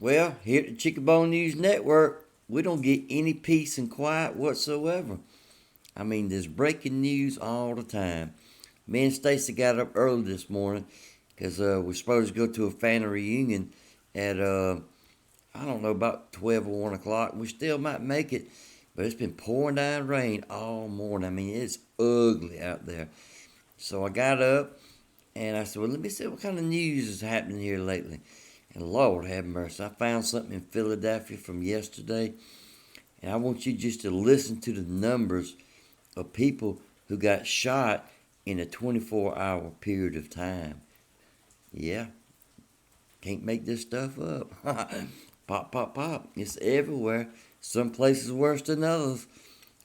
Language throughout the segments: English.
Well, here at the Chickabone News Network, we don't get any peace and quiet whatsoever. I mean, there's breaking news all the time. Me and Stacy got up early this morning because we're supposed to go to a family reunion at, I don't know, about 12 or 1 o'clock. We still might make it, but it's been pouring down rain all morning. I mean, it's ugly out there. So I got up and I said, well, let me see what kind of news is happening here lately. And Lord have mercy, I found something in Philadelphia from yesterday. And I want you just to listen to the numbers of people who got shot in a 24-hour period of time. Yeah, can't make this stuff up. Pop, pop, pop. It's everywhere. Some places worse than others.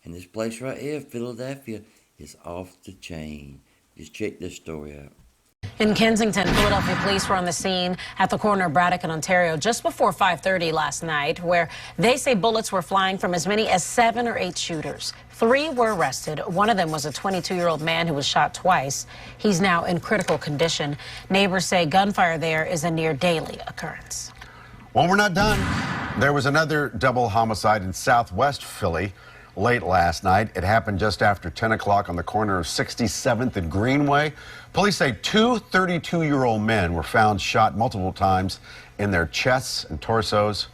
And this place right here, Philadelphia, is off the chain. Just check this story out. In Kensington, Philadelphia police were on the scene at the corner of Braddock and Ontario just before 5:30 last night, where they say bullets were flying from as many as 7 or 8 shooters. 3 were arrested. One of them was a 22-year-old man who was shot twice. He's now in critical condition. Neighbors say gunfire there is a near daily occurrence. Well, we're not done. There was another double homicide in southwest Philly late last night. It happened just after 10 o'clock on the corner of 67th and Greenway. Police say 2 32-year-old men were found shot multiple times in their chests and torsos.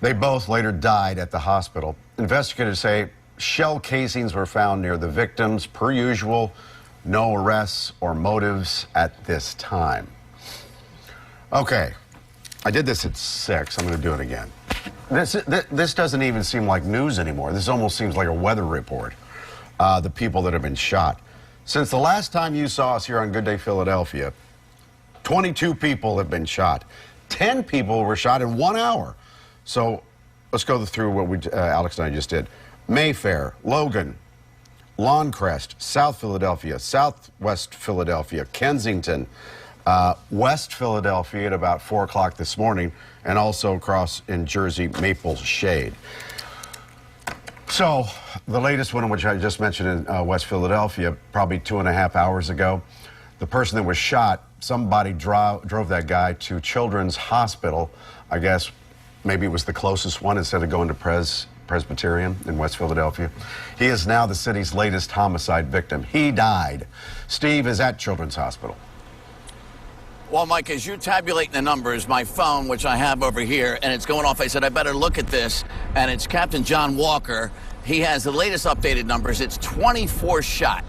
They both later died at the hospital. Investigators say shell casings were found near the victims. Per usual, no arrests or motives at this time. Okay, I did this at 6. I'm going to do it again. This doesn't even seem like news anymore. This almost seems like a weather report. The people that have been shot. Since the last time you saw us here on Good Day Philadelphia, 22 people have been shot. 10 people were shot in 1 hour. So let's go through what Alex and I just did. Mayfair, Logan, Lawncrest, South Philadelphia, Southwest Philadelphia, Kensington, West Philadelphia at about 4 o'clock this morning, and also across in Jersey, Maple Shade. So the latest one, which I just mentioned in West Philadelphia, probably 2.5 hours ago, the person that was shot, somebody drove that guy to Children's Hospital. I guess maybe it was the closest one instead of going to Presbyterian in West Philadelphia. He is now the city's latest homicide victim. He died. Steve is at Children's Hospital. Well, Mike, as you're tabulating the numbers, my phone, which I have over here, and it's going off, I said, I better look at this. And it's Captain John Walker. He has the latest updated numbers. It's 24 shot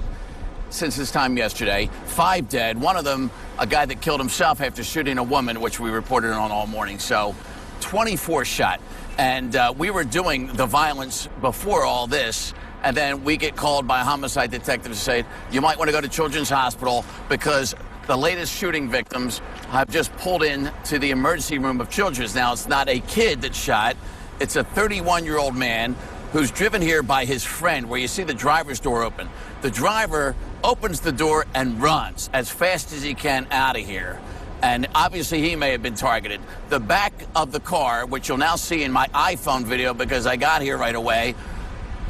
since his time yesterday, 5 dead. One of them, a guy that killed himself after shooting a woman, which we reported on all morning. So 24 shot. And we were doing the violence before all this. And then we get called by a homicide detective to say, you might want to go to Children's Hospital because the latest shooting victims have just pulled in to the emergency room of Children's. Now, it's not a kid that shot. It's a 31-year-old man who's driven here by his friend, where you see the driver's door open. The driver opens the door and runs as fast as he can out of here. And obviously, he may have been targeted. The back of the car, which you'll now see in my iPhone video because I got here right away,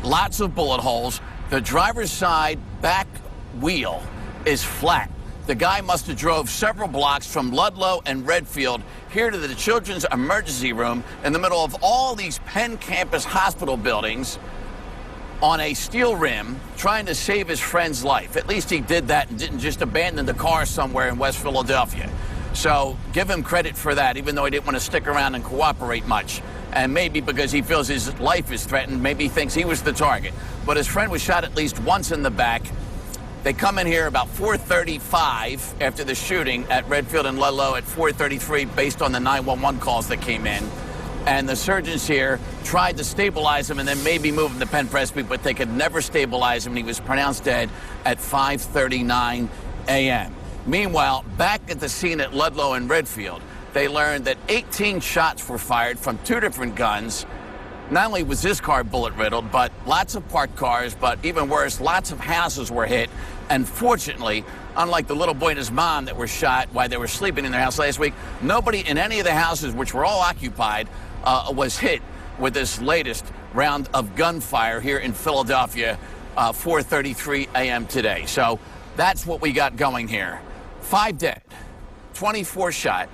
lots of bullet holes. The driver's side back wheel is flat. The guy must have drove several blocks from Ludlow and Redfield here to the Children's Emergency Room in the middle of all these Penn Campus hospital buildings on a steel rim trying to save his friend's life. At least he did that and didn't just abandon the car somewhere in West Philadelphia. So give him credit for that, even though he didn't want to stick around and cooperate much. And maybe because he feels his life is threatened, maybe he thinks he was the target. But his friend was shot at least once in the back. They come in here about 4:35 after the shooting at Redfield and Ludlow at 4:33 based on the 911 calls that came in. And the surgeons here tried to stabilize him and then maybe move him to Penn Presby, but they could never stabilize him, and he was pronounced dead at 5:39 a.m. Meanwhile, back at the scene at Ludlow and Redfield, they learned that 18 shots were fired from 2 different guns. Not only was this car bullet riddled, but lots of parked cars, but even worse, lots of houses were hit. And fortunately, unlike the little boy and his mom that were shot while they were sleeping in their house last week, nobody in any of the houses, which were all occupied, was hit with this latest round of gunfire here in Philadelphia, 4:33 a.m. today. So that's what we got going here. 5 dead, 24 shot.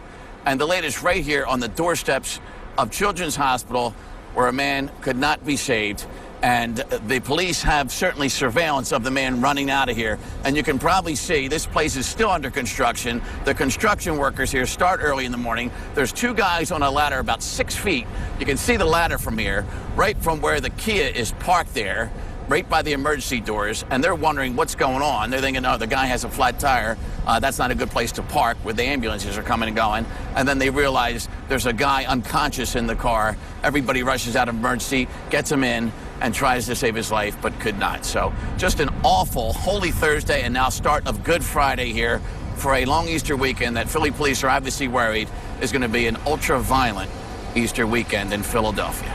And the latest right here on the doorsteps of Children's Hospital, where a man could not be saved. And the police have certainly surveillance of the man running out of here. And you can probably see this place is still under construction. The construction workers here start early in the morning. There's two guys on a ladder about 6 feet. You can see the ladder from here, right from where the Kia is parked there, right by the emergency doors. And they're wondering what's going on. They're thinking, oh, the guy has a flat tire. That's not a good place to park where the ambulances are coming and going. And then they realize there's a guy unconscious in the car. Everybody rushes out of emergency, gets him in, and tries to save his life, but could not. So just an awful Holy Thursday and now start of Good Friday here for a long Easter weekend that Philly police are obviously worried is going to be an ultra-violent Easter weekend in Philadelphia.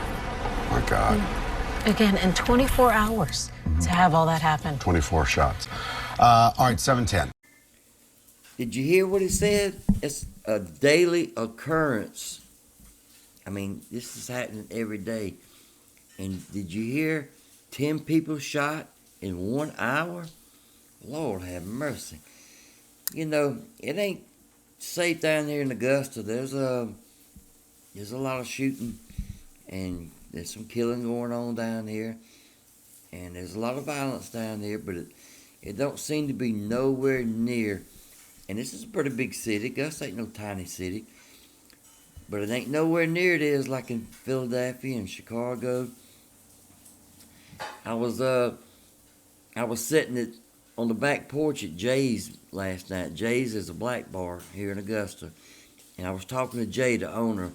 My God. Again, in 24 hours to have all that happen. 24 shots. All right, 7:10. Did you hear what he said? It's a daily occurrence. I mean, this is happening every day. And did you hear 10 people shot in 1 hour? Lord have mercy. You know, it ain't safe down here in Augusta. There's a lot of shooting and there's some killing going on down here. And there's a lot of violence down here, but it don't seem to be nowhere near. And this is a pretty big city. Augusta ain't no tiny city. But it ain't nowhere near it is like in Philadelphia and Chicago. I was sitting on the back porch at Jay's last night. Jay's is a black bar here in Augusta. And I was talking to Jay, the owner.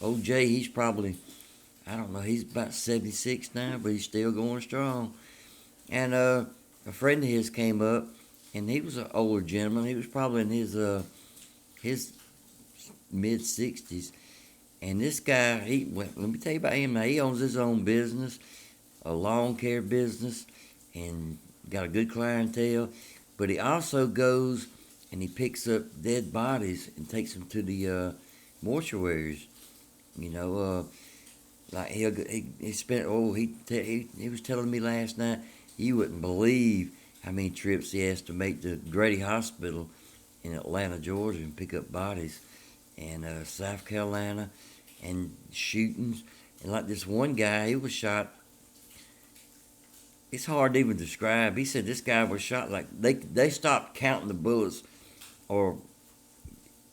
Old Jay, he's probably, I don't know, he's about 76 now, but he's still going strong. And a friend of his came up, and he was an older gentleman. He was probably in his mid-60s. And this guy, let me tell you about him now. He owns his own business, a lawn care business, and got a good clientele. But he also goes and he picks up dead bodies and takes them to the mortuaries. You know, like he spent, he was telling me last night, you wouldn't believe how many trips he has to make to Grady Hospital in Atlanta, Georgia, and pick up bodies. And South Carolina, and shootings. And like this one guy, he was shot. It's hard to even describe. He said this guy was shot like they stopped counting the bullets, or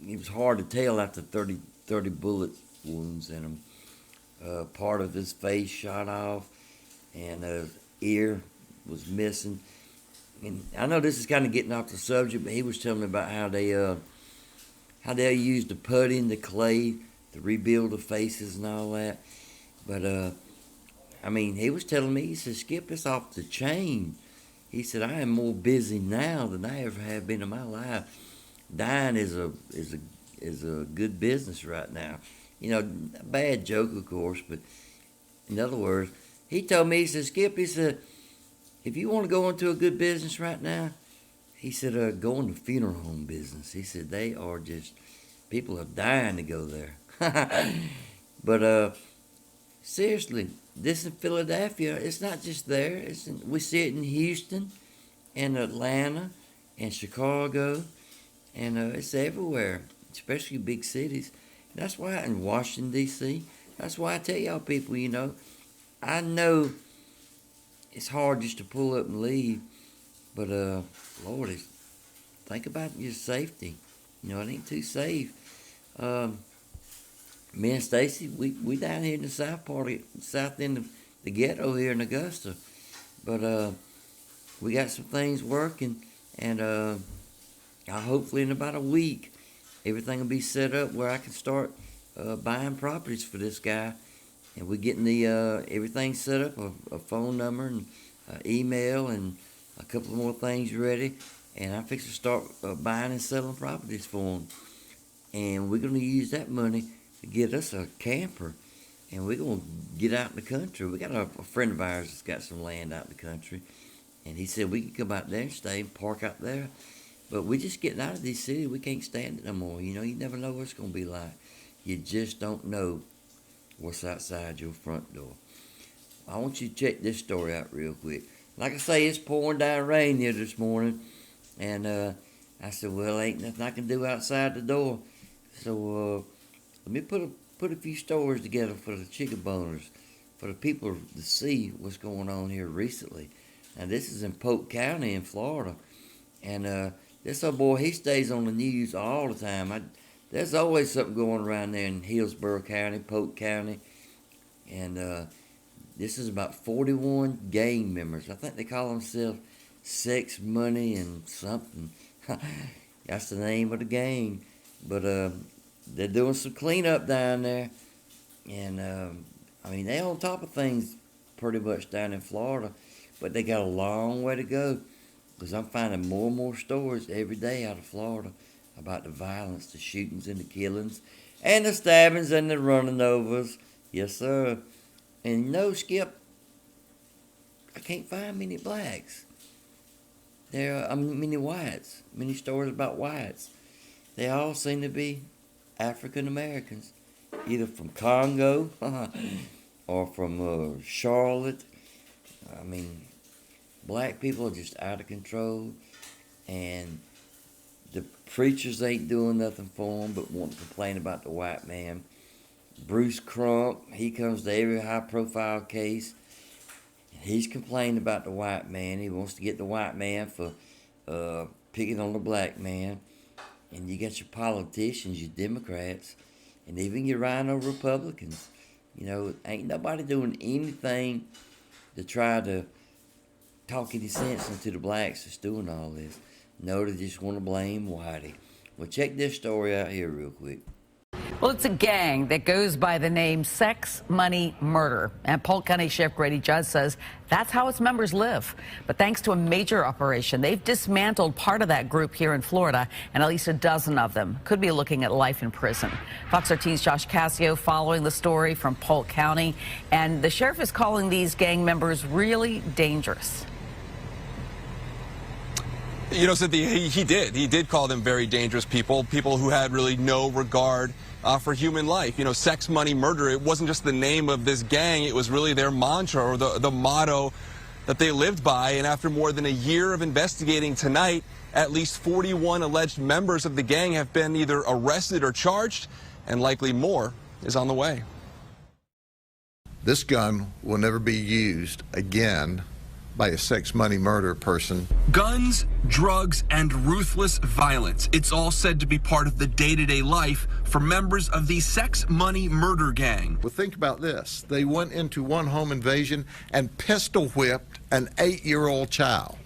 it was hard to tell after 30 bullet wounds in him. Part of his face shot off, and his ear was missing. And I know this is kind of getting off the subject, but he was telling me about how they use the putty and the clay to rebuild the faces and all that. But, I mean, he was telling me, he said, Skip, it's off the chain. He said, I am more busy now than I ever have been in my life. Dying is a good business right now. You know, a bad joke, of course, but in other words, he told me, he said, Skip, he said, if you want to go into a good business right now, he said, go in the funeral home business. He said, they are just, people are dying to go there. But seriously, this in Philadelphia, it's not just there. We see it in Houston and Atlanta and Chicago, and it's everywhere, especially big cities. That's why in Washington, D.C., that's why I tell y'all people, you know, I know it's hard just to pull up and leave, but Lord, think about your safety. You know, it ain't too safe. Me and Stacy, we down here in the south end of the ghetto here in Augusta, but we got some things working, and hopefully in about a week, everything will be set up where I can start buying properties for this guy, and we're getting the everything set up, a phone number and email and a couple more things ready, and I'm fixing to start buying and selling properties for him, and we're going to use that money to get us a camper, and we're going to get out in the country. We got a friend of ours that's got some land out in the country, and he said we could come out there and stay and park out there. But we're just getting out of this city. We can't stand it no more. You know, you never know what it's going to be like. You just don't know what's outside your front door. I want you to check this story out real quick. Like I say, it's pouring down rain here this morning, and I said, well, ain't nothing I can do outside the door. So let me put a few stories together for the chicken boners, for the people to see what's going on here recently. Now this is in Polk County in Florida, and this old boy, he stays on the news all the time. There's always something going around there in Hillsborough County, Polk County, and this is about 41 gang members. I think they call themselves Sex, Money, and something. That's the name of the gang. But they're doing some cleanup down there, and I mean, they're on top of things pretty much down in Florida, but they got a long way to go, because I'm finding more and more stories every day out of Florida about the violence, the shootings and the killings, and the stabbings and the running overs. Yes, sir. And no, Skip, I can't find many blacks. There are many whites, many stories about whites. They all seem to be African Americans, either from Congo or from Charlotte. I mean, black people are just out of control, and the preachers ain't doing nothing for them but want to complain about the white man. Bruce Crump, he comes to every high-profile case, and he's complaining about the white man. He wants to get the white man for picking on the black man. And you got your politicians, your Democrats, and even your rhino Republicans. You know, ain't nobody doing anything to try to talk any sense into the blacks that's doing all this. No, they just want to blame Whitey. Well, check this story out here real quick. Well, it's a gang that goes by the name Sex, Money, Murder. And Polk County Sheriff Grady Judd says that's how its members live. But thanks to a major operation, they've dismantled part of that group here in Florida, and at least a dozen of them could be looking at life in prison. Fox 13's Josh Cassio following the story from Polk County, and the sheriff is calling these gang members really dangerous. You know, Cynthia, he did call them very dangerous people who had really no regard for human life. You know, sex, money, murder, it wasn't just the name of this gang, it was really their mantra, or the motto that they lived by. And after more than a year of investigating tonight, at least 41 alleged members of the gang have been either arrested or charged, and likely more is on the way. This gun will never be used again by a sex, money, murder person. Guns, drugs, and ruthless violence. It's all said to be part of the day-to-day life for members of the sex, money, murder gang. Well, think about this. They went into one home invasion and pistol whipped an 8-year-old child.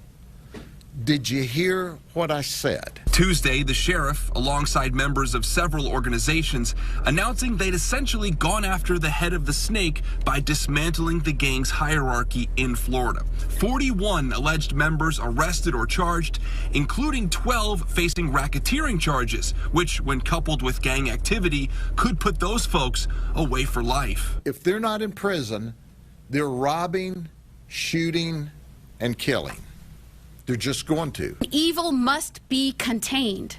Did you hear what I said? Tuesday, the sheriff, alongside members of several organizations, announcing they'd essentially gone after the head of the snake by dismantling the gang's hierarchy in Florida. 41 alleged members arrested or charged, including 12 facing racketeering charges, which, when coupled with gang activity, could put those folks away for life. If they're not in prison, they're robbing, shooting, and killing. They're just going to. Evil must be contained.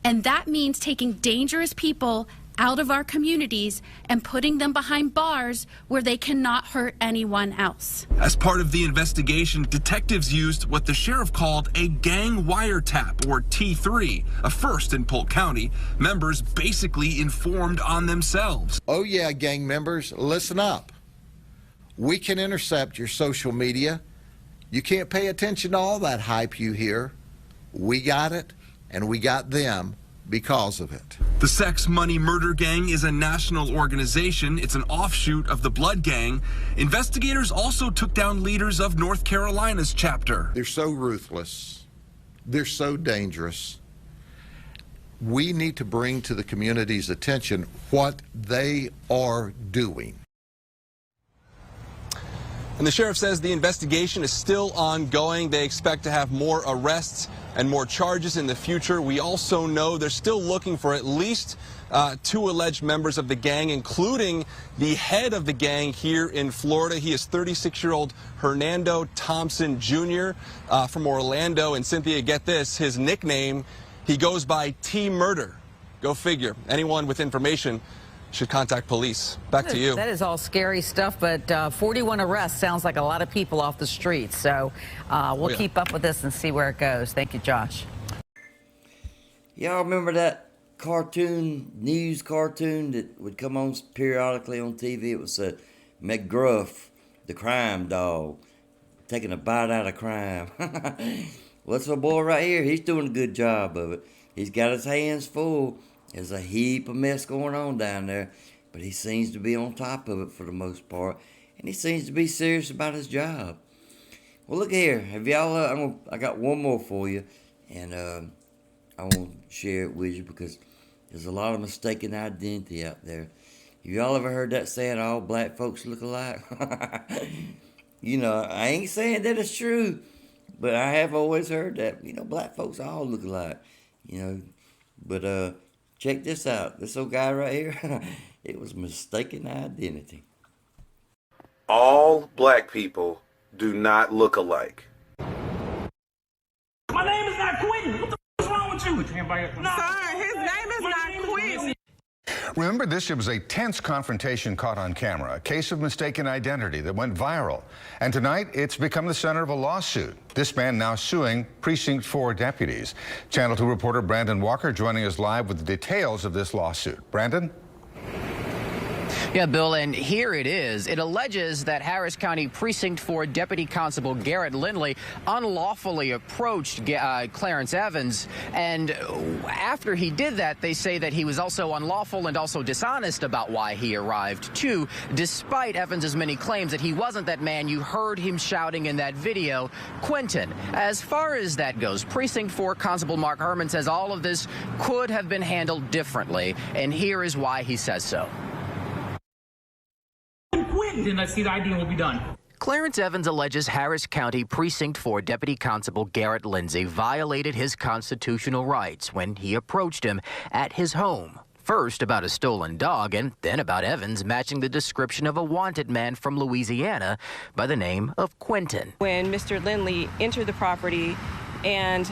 And that means taking dangerous people out of our communities and putting them behind bars where they cannot hurt anyone else. As part of the investigation, detectives used what the sheriff called a gang wiretap, or T3, a first in Polk County. Members basically informed on themselves. Oh yeah, gang members, listen up. We can intercept your social media. You can't pay attention to all that hype you hear. We got it, and we got them because of it. The Sex, Money, Murder Gang is a national organization. It's an offshoot of the Blood Gang. Investigators also took down leaders of North Carolina's chapter. They're so ruthless. They're so dangerous. We need to bring to the community's attention what they are doing. And the sheriff says the investigation is still ongoing. They expect to have more arrests and more charges in the future. We also know they're still looking for at least 2 alleged members of the gang, including the head of the gang here in Florida. He is 36-year-old Hernando Thompson Jr. From Orlando. And Cynthia, get this, his nickname, he goes by T-Murder. Go figure. Anyone with information should contact police. Back to you. That is all scary stuff, but 41 arrests sounds like a lot of people off the streets. So we'll keep up with this and see where it goes. Thank you, Josh. Y'all remember that news cartoon that would come on periodically on TV. It was McGruff, the crime dog, taking a bite out of crime. Well, this little boy right here, he's doing a good job of it. He's got his hands full. There's a heap of mess going on down there, but he seems to be on top of it for the most part, and he seems to be serious about his job. Well, look here. Have y'all? I got one more for you, and I want to share it with you because there's a lot of mistaken identity out there. Have y'all ever heard that saying, all black folks look alike? You know, I ain't saying that it's true, but I have always heard that, black folks all look alike, But check this out. This old guy right here, it was mistaken identity. All black people do not look alike. My name is not Quentin. What the f is wrong with you? No, sir, his name is not Quentin. Remember, this was a tense confrontation caught on camera, a case of mistaken identity that went viral. And tonight, it's become the center of a lawsuit. This man now suing Precinct 4 deputies. Channel 2 reporter Brandon Walker joining us live with the details of this lawsuit. Brandon? Yeah, Bill, and here it is. It alleges that Harris County Precinct 4 Deputy Constable Garrett Lindley unlawfully approached Clarence Evans, and after he did that, they say that he was also unlawful and also dishonest about why he arrived, too, despite Evans's many claims that he wasn't that man you heard him shouting in that video, Quentin. As far as that goes, Precinct 4 Constable Mark Herman says all of this could have been handled differently, and here is why he says so. Then let's see the ID and we'll be done. Clarence Evans alleges Harris County Precinct 4 Deputy Constable Garrett Lindsay violated his constitutional rights when he approached him at his home. First about a stolen dog, and then about Evans matching the description of a wanted man from Louisiana by the name of Quentin. When Mr. Lindley entered the property and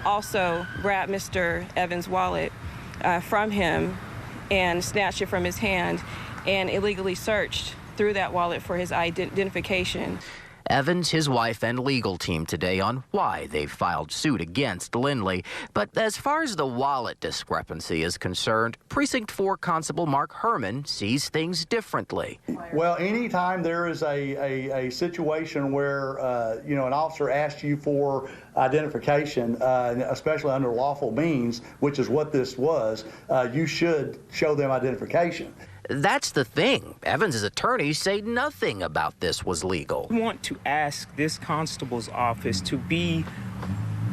also grabbed Mr. Evans' wallet from him and snatched it from his hand and illegally searched through that wallet for his identification. Evans, his wife, and legal team today on why they've filed suit against Lindley. But as far as the wallet discrepancy is concerned, Precinct 4 Constable Mark Herman sees things differently. Well, anytime there is a situation where, an officer asks you for identification, especially under lawful means, which is what this was, you should show them identification. That's the thing. Evans' attorneys say nothing about this was legal. I want to ask this constable's office to be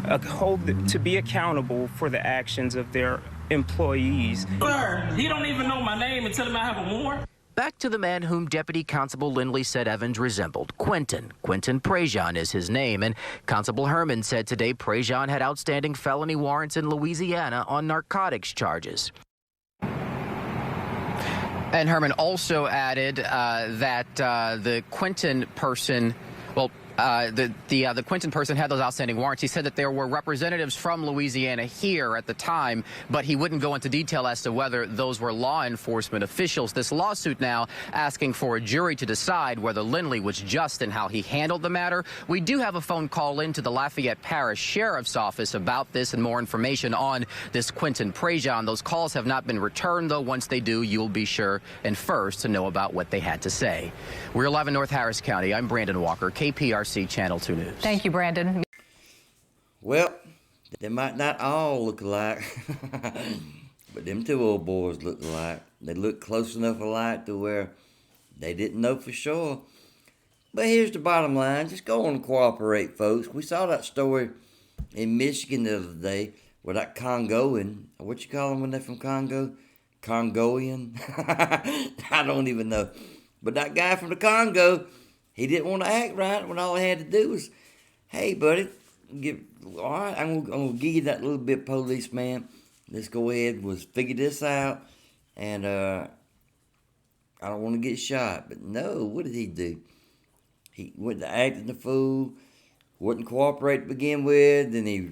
accountable for the actions of their employees. Sir, he don't even know my name and tell him I have a warrant. Back to the man whom Deputy Constable Lindley said Evans resembled, Quentin. Quentin Prejean is his name, and Constable Herman said today Prejean had outstanding felony warrants in Louisiana on narcotics charges. And Herman also added that the Quentin person, the Quentin person had those outstanding warrants. He said that there were representatives from Louisiana here at the time, but he wouldn't go into detail as to whether those were law enforcement officials. This lawsuit now asking for a jury to decide whether Lindley was just in how he handled the matter. We do have a phone call into the Lafayette Parish Sheriff's Office about this and more information on this Quentin Prejean. Those calls have not been returned, though. Once they do, you'll be sure and first to know about what they had to say. We're live in North Harris County. I'm Brandon Walker, KPRC Channel 2 News. Thank you, Brandon. Well, they might not all look alike, but them two old boys look alike. They look close enough alike to where they didn't know for sure. But here's the bottom line. Just go on and cooperate, folks. We saw that story in Michigan the other day where that Congoan, what you call them when they're from Congo? Congoian? I don't even know. But that guy from the Congo, he didn't want to act right when all he had to do was, hey, buddy, all right, I'm gonna give you that little bit, policeman. Let's go ahead and figure this out. And I don't want to get shot. But no, what did he do? He went to acting the fool, wouldn't cooperate to begin with. Then he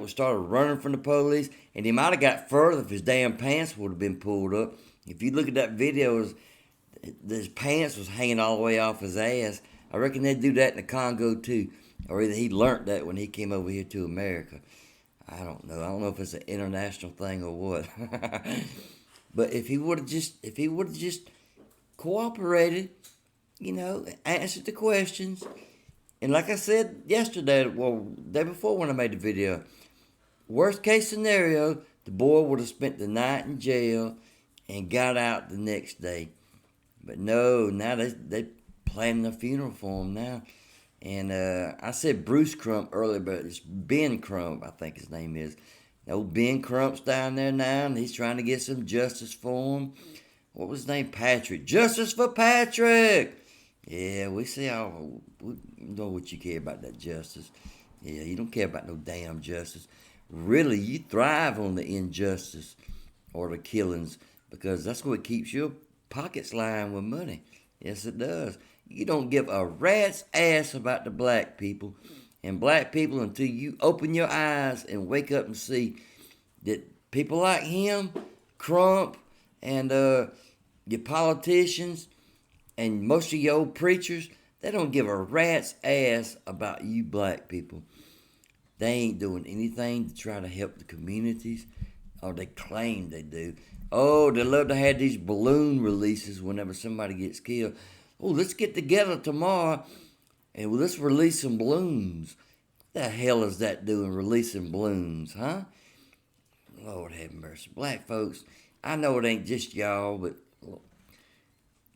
started running from the police. And he might have got further if his damn pants would have been pulled up. If you look at that video, his pants was hanging all the way off his ass. I reckon they'd do that in the Congo too. Or either he learned that when he came over here to America. I don't know. I don't know if it's an international thing or what. But if he would have just cooperated, answered the questions, and like I said yesterday, day before when I made the video, worst case scenario, the boy would have spent the night in jail and got out the next day. But no, now they planning a funeral for him now. And I said Bruce Crump earlier, but it's Ben Crump, I think his name is. Old Ben Crump's down there now, and he's trying to get some justice for him. What was his name? Patrick. Justice for Patrick! Yeah, we know what you care about that justice. Yeah, you don't care about no damn justice. Really, you thrive on the injustice or the killings because that's what keeps your pockets lined with money. Yes, it does. You don't give a rat's ass about the black people and black people until you open your eyes and wake up and see that people like him, Crump, and your politicians and most of your old preachers, they don't give a rat's ass about you black people. They ain't doing anything to try to help the communities, or they claim they do. Oh, they love to have these balloon releases whenever somebody gets killed. Oh, let's get together tomorrow and let's release some balloons. What the hell is that doing, releasing balloons, huh? Lord have mercy. Black folks, I know it ain't just y'all, but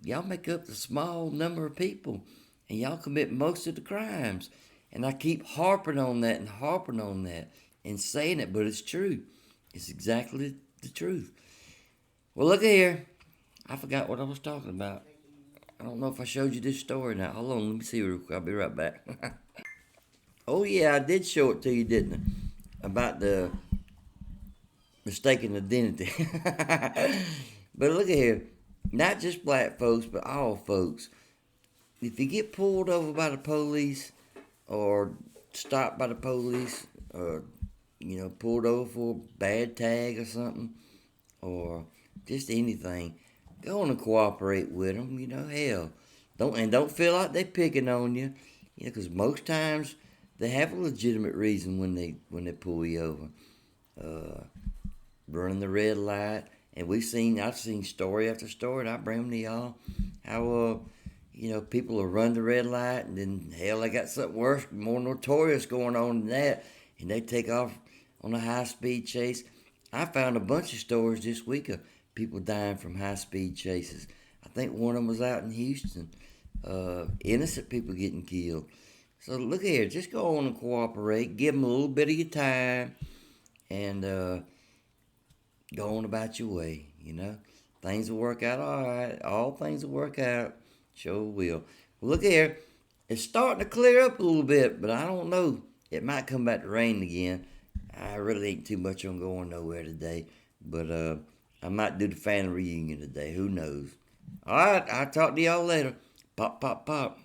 y'all make up the small number of people, and y'all commit most of the crimes. And I keep harping on that and saying it, but it's true. It's exactly the truth. Well, look here. I forgot what I was talking about. I don't know if I showed you this story now. Hold on, let me see real quick. I'll be right back. Oh, yeah, I did show it to you, didn't I? About the mistaken identity. But look at here. Not just black folks, but all folks. If you get pulled over by the police or stopped by the police or, pulled over for a bad tag or something or just anything, go on and cooperate with them, hell. Don't feel like they're picking on you, because most times they have a legitimate reason when they pull you over. Running the red light, and I've seen story after story, and I bring them to y'all, how, people will run the red light, and then, hell, they got something worse, more notorious going on than that, and they take off on a high-speed chase. I found a bunch of stories this week of people dying from high-speed chases. I think one of them was out in Houston. Innocent people getting killed. So look here, just go on and cooperate. Give them a little bit of your time, and go on about your way. Things will work out all right. All things will work out. Sure will. Well, look here, it's starting to clear up a little bit, but I don't know. It might come back to rain again. I really ain't too much on going nowhere today, but I might do the family reunion today. Who knows? All right, I'll talk to y'all later. Pop, pop, pop.